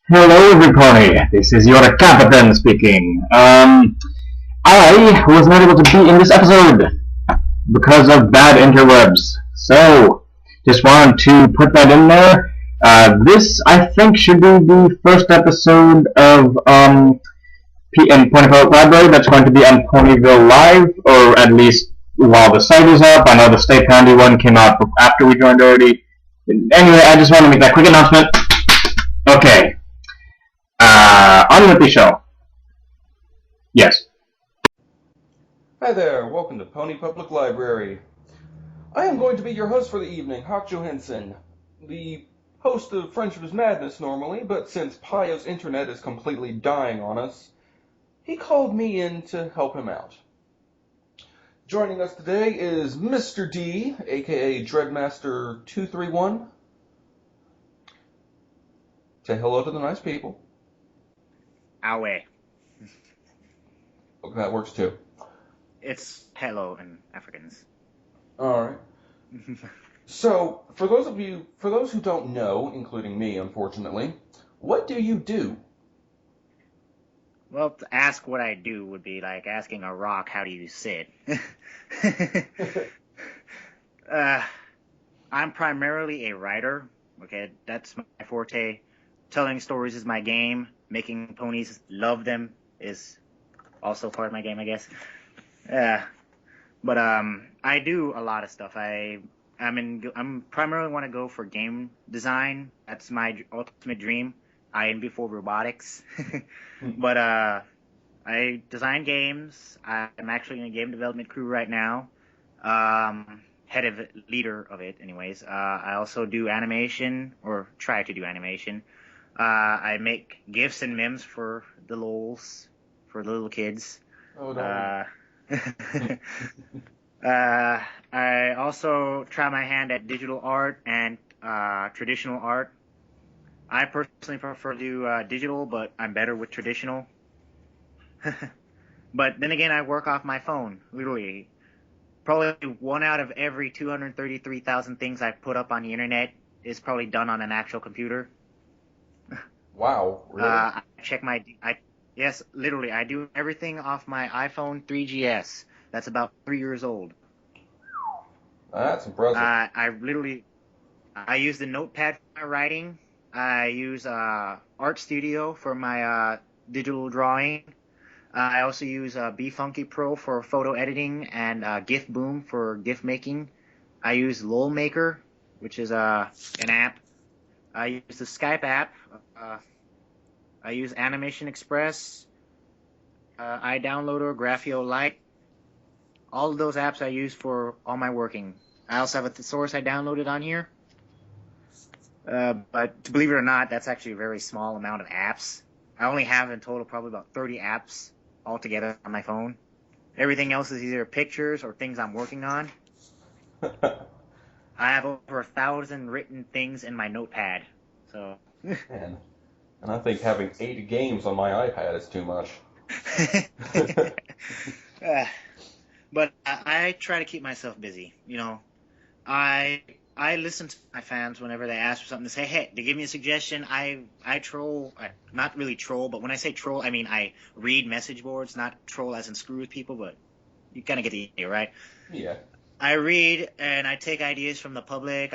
Hello everybody, this is your captain speaking. I was not able to be in this episode because of bad interwebs. So, just wanted to put that in there. This, I think, should be the first episode of in Ponyville Library that's going to be on Ponyville Live, or at least while the site is up. I know the Stay Poundy one came out after we joined already. Anyway, I just want to make that quick announcement. Okay. On with the show. Yes. Hi there, welcome to Pony Public Library. I am going to be your host for the evening, Hawk Johansson, the host of Friendship is Madness normally, but since Pio's internet is completely dying on us, he called me in to help him out. Joining us today is Mr. D, aka Dreadmaster 231. Say hello to the nice people. Awe. Okay, that works too. It's hello in Afrikaans. Alright. So, for those who don't know, including me, unfortunately, what do you do? Well, to ask what I do would be like asking a rock, how do you sit? I'm primarily a writer. Okay, that's my forte. Telling stories is my game. Making ponies love them is also part of my game, I guess. But I do a lot of stuff. I'm primarily want to go for game design. That's my ultimate dream. I envy for robotics. But I design games. I'm actually in a game development crew right now. Leader of it, anyways. I also do animation, or try to do animation. I make GIFs and memes for the lols, for the little kids. Oh, no. I also try my hand at digital art and traditional art. I personally prefer to do digital, but I'm better with traditional. But then again, I work off my phone, literally. Probably 1 out of every 233,000 things I put up on the internet is probably done on an actual computer. Wow, really? Yes, literally, I do everything off my iPhone 3GS. That's about 3 years old. That's impressive. I use the notepad for my writing. I use Art Studio for my digital drawing. I also use BeFunky Pro for photo editing and GIF Boom for GIF making. I use LOL Maker, which is an app. I use the Skype app. I use Animation Express, iDownloader, Graphio Lite. All of those apps I use for all my working. I also have a thesaurus I downloaded on here. But to believe it or not, that's actually a very small amount of apps. I only have in total probably about 30 apps altogether on my phone. Everything else is either pictures or things I'm working on. I have over 1,000 written things in my notepad. So. Man. And I think having 8 games on my iPad is too much. But I try to keep myself busy. You know, I listen to my fans whenever they ask for something to say, hey, they give me a suggestion. I troll, not really troll, but when I say troll, I mean I read message boards, not troll as in screw with people, but you kind of get the idea, right? Yeah. I read and I take ideas from the public.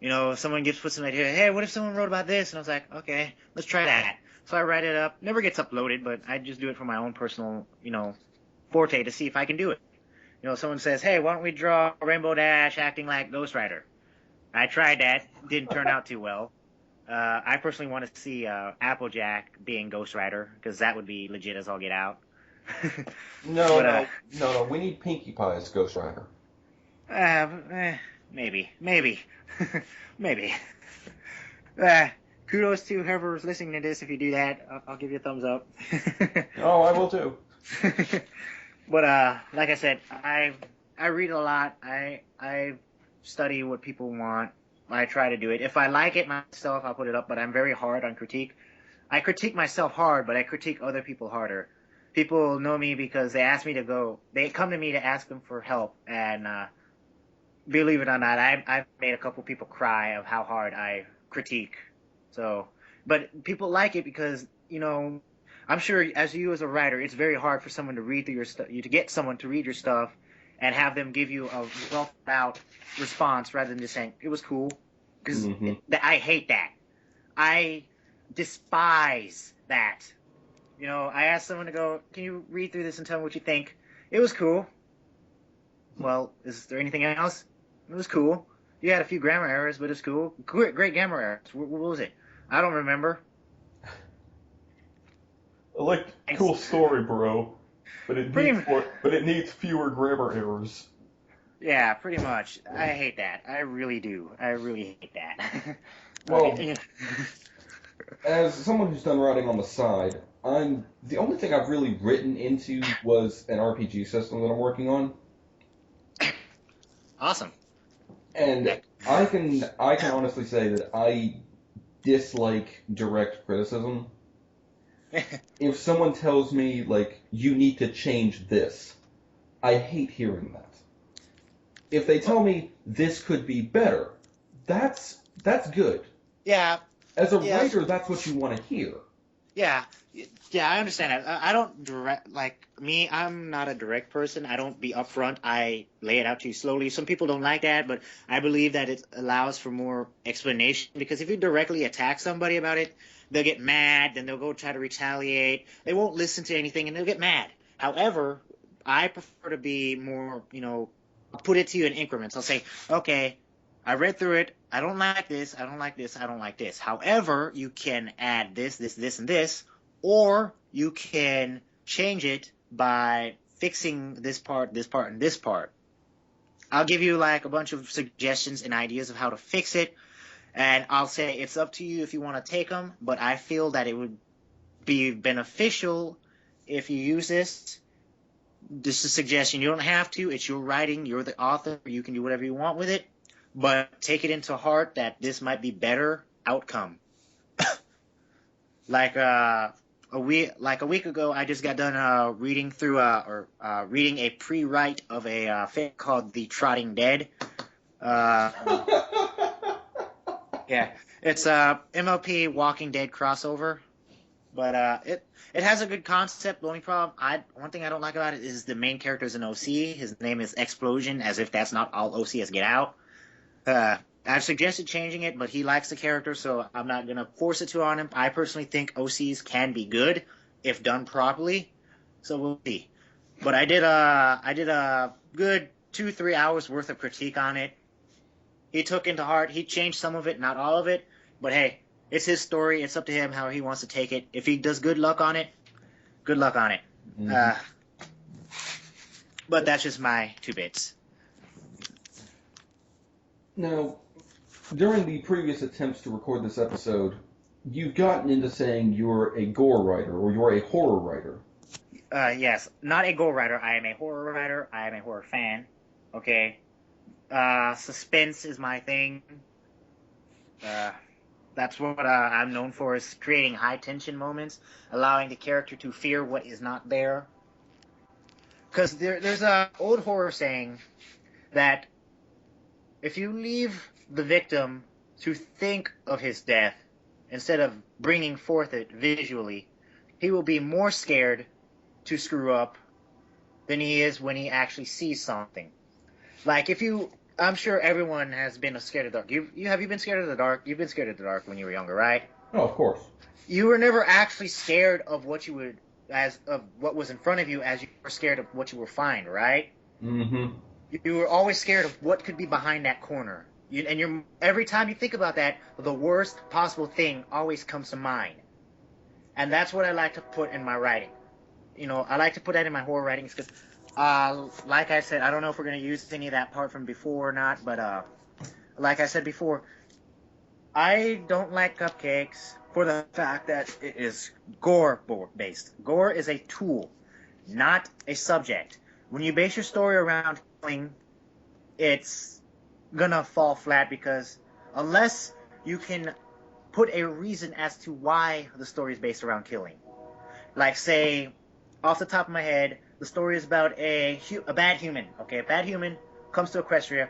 If someone puts an idea, hey, what if someone wrote about this? And I was like, okay, let's try that. So I write it up. Never gets uploaded, but I just do it for my own personal, forte to see if I can do it. Someone says, hey, why don't we draw Rainbow Dash acting like Ghost Rider? I tried that. Didn't turn out too well. I personally want to see Applejack being Ghost Rider, because that would be legit as all get out. No. We need Pinkie Pie as Ghost Rider. Maybe. Maybe. Kudos to whoever's listening to this. If you do that, I'll give you a thumbs up. Oh, I will too. But like I said, I read a lot. I study what people want. I try to do it. If I like it myself, I'll put it up. But I'm very hard on critique. I critique myself hard, but I critique other people harder. People know me because they ask me to go. They come to me to ask them for help, and believe it or not, I've made a couple people cry of how hard I critique. So But people like it because, I'm sure as you as a writer, it's very hard for someone to read through your stuff, to get someone to read your stuff and have them give you a well thought out response rather than just saying it was cool. Because I hate that. I despise that. I asked someone to go, can you read through this and tell me what you think? It was cool. Well, is there anything else? It was cool. You had a few grammar errors, but it's cool. Great grammar errors. What was it? I don't remember. I like cool story, bro, but it needs fewer grammar errors. Yeah, pretty much. I hate that. I really do. I really hate that. Well, as someone who's done writing on the side, the only thing I've really written into was an RPG system that I'm working on. Awesome. And I can honestly say that I dislike direct criticism. If someone tells me, like, you need to change this, I hate hearing that. If they tell me this could be better, that's good. Yeah. As a writer, that's what you want to hear. Yeah. Yeah, I understand that. I don't I'm not a direct person. I don't be upfront. I lay it out to you slowly. Some people don't like that, but I believe that it allows for more explanation, because if you directly attack somebody about it, they'll get mad, then they'll go try to retaliate. They won't listen to anything, and they'll get mad. However, I prefer to be more, I'll put it to you in increments. I'll say, okay, I read through it. I don't like this. I don't like this. I don't like this. However, you can add this, this, this, and this, or you can change it by fixing this part, and this part. I'll give you like a bunch of suggestions and ideas of how to fix it, and I'll say it's up to you if you want to take them, but I feel that it would be beneficial if you use this. This is a suggestion. You don't have to. It's your writing. You're the author. You can do whatever you want with it, but take it into heart that this might be better outcome. Like a week ago, I just got done reading through reading a pre-write of a fic called The Trotting Dead. Yeah, it's a MLP Walking Dead crossover, but it has a good concept. The only one thing I don't like about it is the main character is an OC. His name is Explosion, as if that's not all OC has. Get out. I've suggested changing it, but he likes the character, so I'm not going to force it on him. I personally think OCs can be good if done properly, so we'll see. But I did a good 2-3 hours worth of critique on it. He took into heart. He changed some of it, not all of it. But hey, it's his story. It's up to him how he wants to take it. If he does good luck on it, good luck on it. Mm-hmm. But that's just my 2 bits. Now, during the previous attempts to record this episode, you've gotten into saying you're a gore writer, or you're a horror writer. Yes, not a gore writer. I am a horror writer. I am a horror fan. Okay. Suspense is my thing. That's what I'm known for, is creating high tension moments, allowing the character to fear what is not there. Because there's a old horror saying that if you leave the victim to think of his death instead of bringing forth it visually, he will be more scared to screw up than he is when he actually sees something. Like I'm sure everyone has been scared of the dark. Have you been scared of the dark? You've been scared of the dark when you were younger, right? Oh, of course. You were never actually scared of what was in front of you, as you were scared of what you would find, right? Mm-hmm. You were always scared of what could be behind that corner. Every time you think about that, the worst possible thing always comes to mind. And that's what I like to put in my writing. I like to put that in my horror writings because, like I said, I don't know if we're going to use any of that part from before or not, but like I said before, I don't like cupcakes for the fact that it is gore-based. Gore is a tool, not a subject. When you base your story around killing, it's gonna fall flat, because unless you can put a reason as to why the story is based around killing. Like, say, off the top of my head, the story is about a bad human. Okay, a bad human comes to Equestria,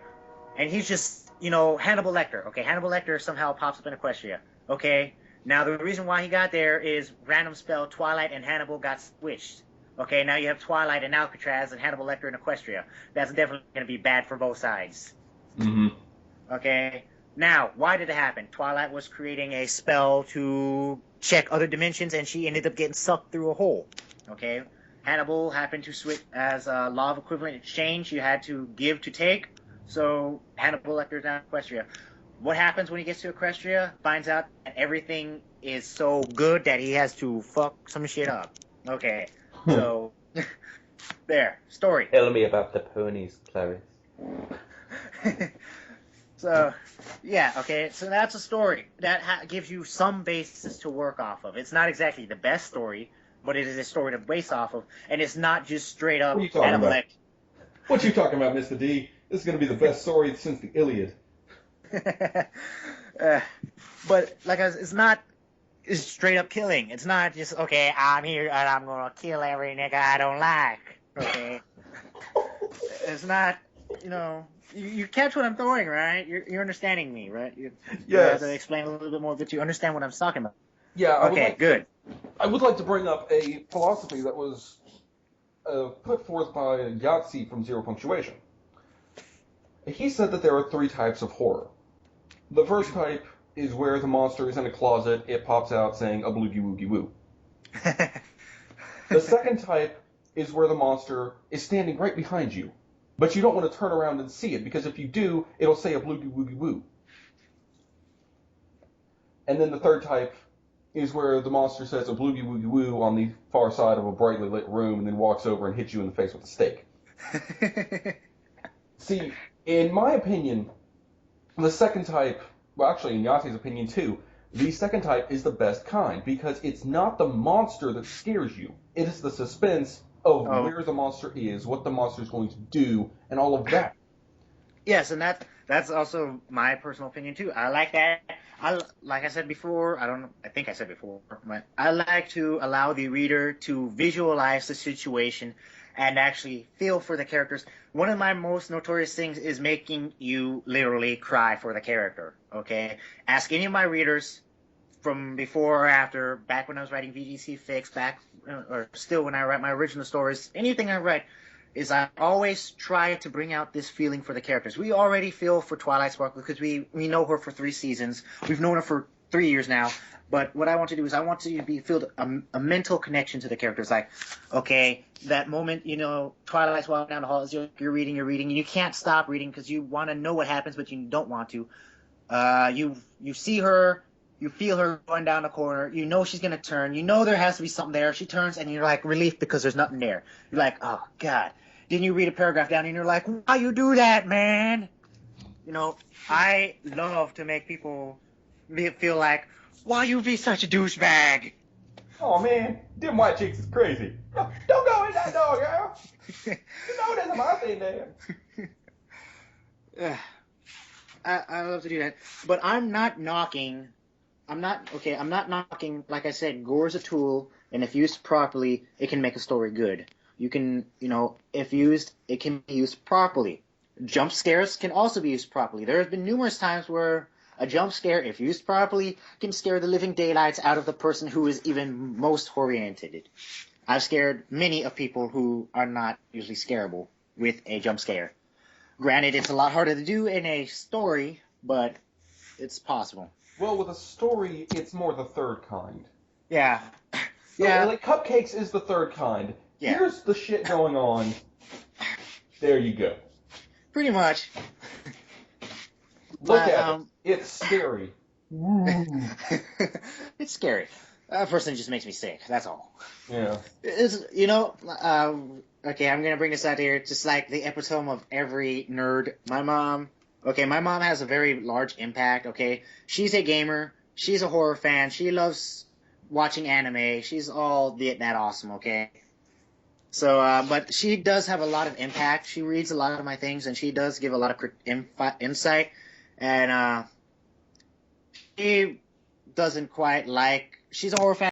and he's just, Hannibal Lecter. Okay, Hannibal Lecter somehow pops up in Equestria. Okay, Now, the reason why he got there is random spell Twilight and Hannibal got switched. Okay, now you have Twilight and Alcatraz and Hannibal Lecter and Equestria. That's definitely going to be bad for both sides. Mm-hmm. Okay, now, why did it happen? Twilight was creating a spell to check other dimensions, and she ended up getting sucked through a hole. Okay, Hannibal happened to switch as a law of equivalent exchange. You had to give to take. So Hannibal Lecter's down Equestria. What happens when he gets to Equestria? Finds out that everything is so good that he has to fuck some shit up. Okay, so there, story. Tell me about the ponies, Clarice. So, yeah, okay, so that's a story. That gives you some basis to work off of. It's not exactly the best story, but it is a story to base off of, and it's not just straight up What are you talking Hannibal about? What you talking about, Mr. D? This is going to be the best story since the Iliad. But, like, it's not it's straight up killing. It's not just, okay, I'm here and I'm going to kill every nigga I don't like, okay? It's not, you catch what I'm throwing, right? You're understanding me, right? You have to explain a little bit more, but you understand what I'm talking about. Yeah. Okay, good. I would like to bring up a philosophy that was put forth by Yahtzee from Zero Punctuation. He said that there are 3 types of horror. The first type is where the monster is in a closet, it pops out saying a bloogie woogie woo. The second type is where the monster is standing right behind you, but you don't want to turn around and see it, because if you do, it'll say a bloogie woogie woo. And then the third type is where the monster says a bloogie woogie woo on the far side of a brightly lit room and then walks over and hits you in the face with a stake. See, in my opinion, the second type, well, actually in Yahzee's opinion too, the second type is the best kind, because it's not the monster that scares you. It is the suspense of where the monster is, what the monster is going to do, and all of that. Yes, and that's also my personal opinion too. I like that. Like I said before, I think I said before, but I like to allow the reader to visualize the situation and actually feel for the characters. One of my most notorious things is making you literally cry for the character, okay? Ask any of my readers from before or after, back when I was writing VGC Fix, or still when I write my original stories, anything I write, is I always try to bring out this feeling for the characters. We already feel for Twilight Sparkle because we know her for 3 seasons. We've known her for 3 years now. But what I want to do is I want to feel a mental connection to the characters. Like, okay, that moment, Twilight's walking down the hall, you're reading, and you can't stop reading because you want to know what happens, but you don't want to. You see her, you feel her going down the corner, you know she's going to turn, you know there has to be something there. She turns, and you're like relieved because there's nothing there. You're like, oh, God. Then you read a paragraph down, and you're like, why you do that, man? I love to make people feel like, why you be such a douchebag? Oh man, them white chicks is crazy. Don't go in that door, girl. You know that's my thing there. I love to do that, but I'm not knocking. I'm not knocking. Like I said, gore is a tool, and if used properly, it can make a story good. You can, if used, it can be used properly. Jump scares can also be used properly. There have been numerous times where a jump scare, if used properly, can scare the living daylights out of the person who is even most oriented. I've scared many of people who are not usually scarable with a jump scare. Granted, it's a lot harder to do in a story, but it's possible. Well, with a story, it's more the third kind. Yeah. So, like, Cupcakes is the third kind. Yeah. Here's the shit going on. There you go. Pretty much. Look at it. It's scary. It's scary. That person just makes me sick. That's all. Yeah. Okay, I'm gonna bring this out here. Just like the epitome of every nerd. My mom has a very large impact. Okay, she's a gamer. She's a horror fan. She loves watching anime. She's all that awesome. Okay. So, but she does have a lot of impact. She reads a lot of my things, and she does give a lot of insight. And she doesn't quite like. She's a horror fan.